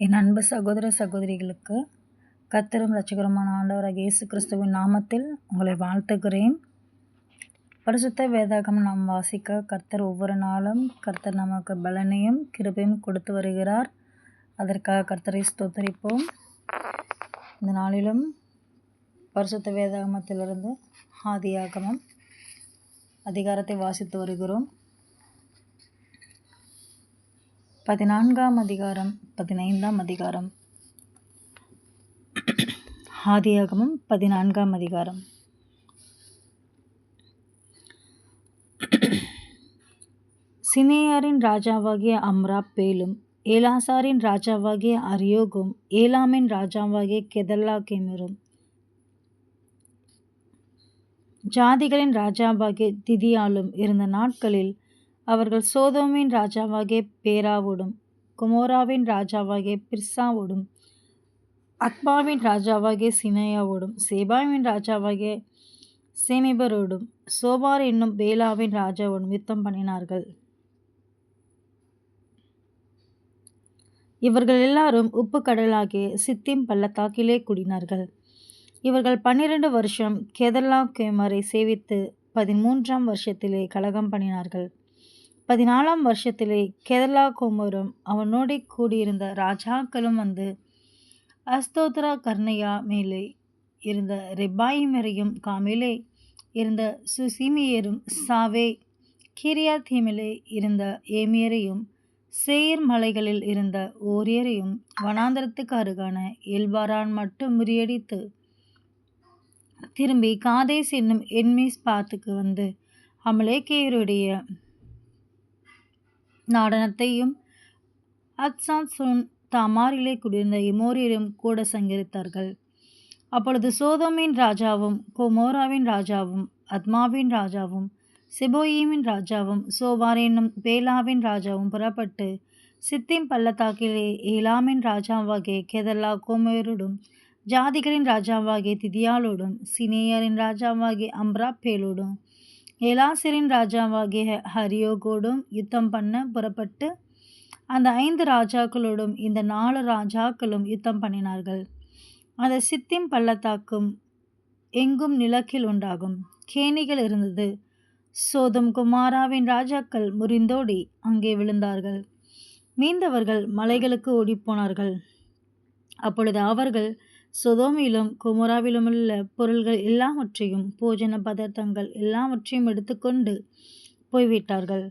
என் அன்பு சகோதர சகோதரிகளுக்கு கர்த்தரும் இரட்சகருமான ஆண்டவராகிய இயேசு கிறிஸ்துவின் நாமத்தில் உங்களை வாழ்த்துகிறேன். பரிசுத்த வேதாகமம் நாம் வாசிக்க கர்த்தர் ஒவ்வொரு நாளும் கர்த்தர் நமக்கு பலனையும் கிருபையும் கொடுத்து வருகிறார். அதற்காக கர்த்தரை ஸ்தோத்தரிப்போம். இந்த நாளிலும் பரிசுத்த வேதாகமத்திலிருந்து ஆதியாகமம் அதிகாரத்தை வாசித்து வருகிறோம். 14ஆம் அதிகாரம் 15ஆம் அதிகாரம். ஆதியாகமம் 14ஆம் அதிகாரம். சினேயாரின் ராஜாவாகிய அம்ராப்பேலும், ஏலாசாரின் ராஜாவாகிய அரியோகும், ஏலாமின் ராஜாவாகிய கெதர்லாகோமரும், ஜாதிகளின் ராஜாவாகிய திதியாலும் இருந்த நாட்களில் அவர்கள் சோதோமின் ராஜாவாகிய பேராவோடும், குமோராவின் ராஜாவாகிய பிர்சாவோடும், அத்மாவின் ராஜாவாகிய சினையாவோடும், சேபாவின் ராஜாவாகிய சேமிபரோடும், சோபார் என்னும் பேலாவின் ராஜாவோடும் யுத்தம் பண்ணினார்கள். இவர்கள் எல்லாரும் உப்பு கடலாகிய சித்திம் பள்ளத்தாக்கிலே குடினார்கள். இவர்கள் 12 வருஷம் கெதர்லாகோமரை சேவித்து 13ஆம் வருஷத்திலே கலகம் பண்ணினார்கள். 14ஆம் வருஷத்திலே கெதர்லாகோமரும் அவனோடே கூடியிருந்த ராஜாக்களும் வந்து அஸ்தோத்ரா கர்ணையா மேலே இருந்த ரெபாயிமரையும், காமிலே இருந்த சுசிமியரும், சாவே கிரியாத்தீமிலே இருந்த ஏமியரையும், சேயீர் மலைகளில் இருந்த ஓரியரையும், வனாந்தரத்துக்கு அருகான எல்பாரான் மட்டும் முறியடித்து திரும்பி காதேஸ் என்னும் என்மிஸ்பாத்துக்கு வந்து அமலேக்கியருடைய நாடனத்தையும் அத்சாத்சோன் தாமாரிலே குடியிருந்த எமோரியரும் கூட சங்கரித்தார்கள். அப்பொழுது சோதோமின் ராஜாவும், கொமோராவின் ராஜாவும், அத்மாவின் ராஜாவும், செபோயீமின் ராஜாவும், சோபார் என்னும் பேலாவின் ராஜாவும் புறப்பட்டு சித்திம் பள்ளத்தாக்கிலே ஏலாமின் ராஜாவாகிய கெதர்லாகோமரோடும், ஜாதிகளின் ராஜாவாகிய திதியாலோடும், சினேயாரின் ராஜாவாகிய அம்ராப்பேலோடும், ஏலாசரின் ராஜாவாகிய அரியோகோடும் யுத்தம் பண்ண புறப்பட்டு அந்த 5 ராஜாக்களோடும் இந்த 4 ராஜாக்களும் யுத்தம் பண்ணினார்கள். அந்த சித்திம் பள்ளத்தாக்கும் எங்கும் நிலக்கில் உண்டாகும் கேணிகள் இருந்தது. சோதம் குமாராவின் ராஜாக்கள் முறிந்தோடி அங்கே விழுந்தார்கள். மீந்தவர்கள் மலைகளுக்கு ஓடிப்போனார்கள். அப்பொழுது அவர்கள் சொதோமிலும் குமோராவிலுமுள்ள பொருள்கள் எல்லாவற்றையும், போஜன பதார்த்தங்கள் எல்லாவற்றையும் எடுத்துக்கொண்டு போய்விட்டார்கள்.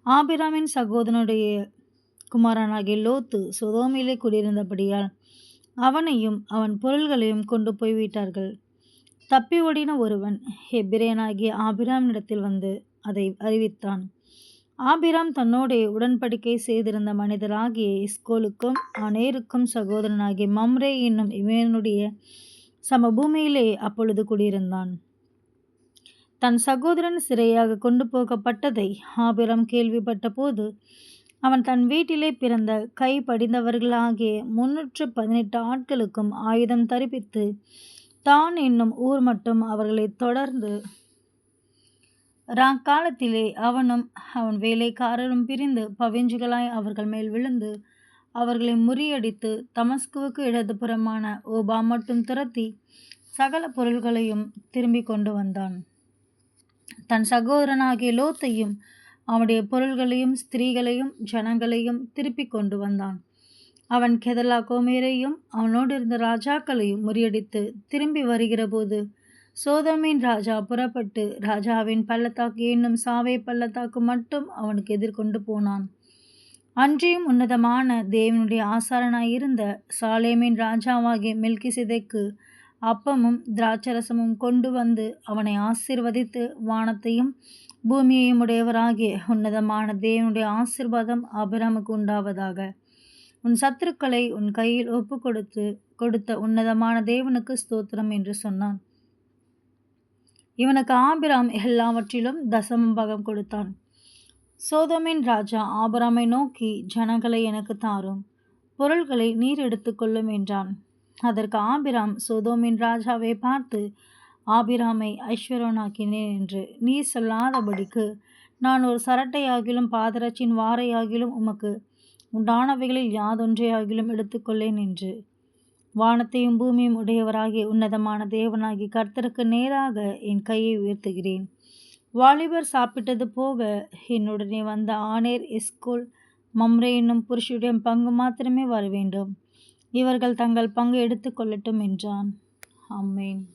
ஆபிராமின் சகோதரனுடைய குமாரனாகிய லோத்து சொதோமிலே குடியிருந்தபடியால் அவனையும் அவன் பொருள்களையும் கொண்டு போய்விட்டார்கள். தப்பி ஓடின ஒருவன் எபிரேனாகிய ஆபிராமினிடத்தில் வந்து அதை அறிவித்தான். ஆபிராம் தன்னோடே உடன்படிக்கை செய்திருந்த மனிதராகிய எஸ்கோலுக்கும் அனேருக்கும் சகோதரனாகிய மம்ரே என்னும் இவனுடைய சமபூமியிலே அப்பொழுது குடியிருந்தான். தன் சகோதரன் சிறையாக கொண்டு போகப்பட்டதை ஆபிராம் கேள்விப்பட்ட போது அவன் தன் வீட்டிலே பிறந்த கை படிந்தவர்களாகிய 318 ஆட்களுக்கும் ஆயுதம் தரிப்பித்து தான் என்னும் ஊர் மட்டும் அவர்களை தொடர்ந்து ராக்காலத்திலே அவனும் அவன் வேலைக்காரரும் பிரிந்து பவிஞ்சுகளாய் அவர்கள் மேல் விழுந்து அவர்களை முறியடித்து தமஸ்குவுக்கு இடதுபுறமான ஓபா மட்டும் துரத்தி சகல பொருள்களையும் திரும்பி கொண்டு வந்தான். தன் சகோதரனாகிய லோத்தையும் அவனுடைய பொருள்களையும் ஸ்திரீகளையும் ஜனங்களையும் திருப்பி கொண்டு வந்தான். அவன் கெதர்லாகோமரையும் அவனோடு இருந்த ராஜாக்களையும் முறியடித்து திரும்பி வருகிற போது சோதோமின் ராஜா புறப்பட்டு ராஜாவின் பள்ளத்தாக்கு என்னும் சாவே பள்ளத்தாக்கு மட்டும் அவனுக்கு எதிர்கொண்டு போனான். அன்றியும் உன்னதமான தேவனுடைய ஆசாரனாயிருந்த சாலேமின் ராஜாவாகிய மெல்கிசேதேக்கு அப்பமும் திராட்சரசமும் கொண்டு வந்து அவனை ஆசீர்வதித்து, வானத்தையும் பூமியையும் உடையவராகிய உன்னதமான தேவனுடைய ஆசீர்வாதம் ஆபிராமுக்கு உண்டாவதாக. உன் சத்துருக்களை உன் கையில் ஒப்பு கொடுத்த உன்னதமான தேவனுக்கு ஸ்தோத்திரம் என்று சொன்னான். இவனுக்கு ஆபிராம் எல்லாவற்றிலும் தசமபாகம் கொடுத்தான். சோதோமின் ராஜா ஆபிராமை நோக்கி, ஜனங்களை எனக்கு தாரும், பொருள்களை நீர் எடுத்துக்கொள்ளும் என்றான். அதற்கு ஆபிராம் சோதோமின் ராஜாவை பார்த்து, ஆபிராமை ஐஸ்வர்யனாக்கினேன் என்று நீர் சொல்லாதபடிக்கு நான் ஒரு சரட்டையாகிலும் பாதரட்சின் வாரையாகிலும் உமக்கு உண்டானவைகளில் யாதொன்றையாகிலும் எடுத்துக்கொள்ளேன் என்று. வானத்தையும் பூமியும் உடையவராகிய உன்னதமான தேவனாகி கர்த்தருக்கு நேராக என் கையை உயர்த்துகிறேன். வாலிபர் சாப்பிட்டது போக என்னுடனே வந்த ஆனேர், எஸ்கோல், மம்ரே என்னும் புருஷருடைய பங்கு மாத்திரமே வரவேண்டும். இவர்கள் தங்கள் பங்கு எடுத்துக்கொள்ளட்டும் என்றான். ஆமென்.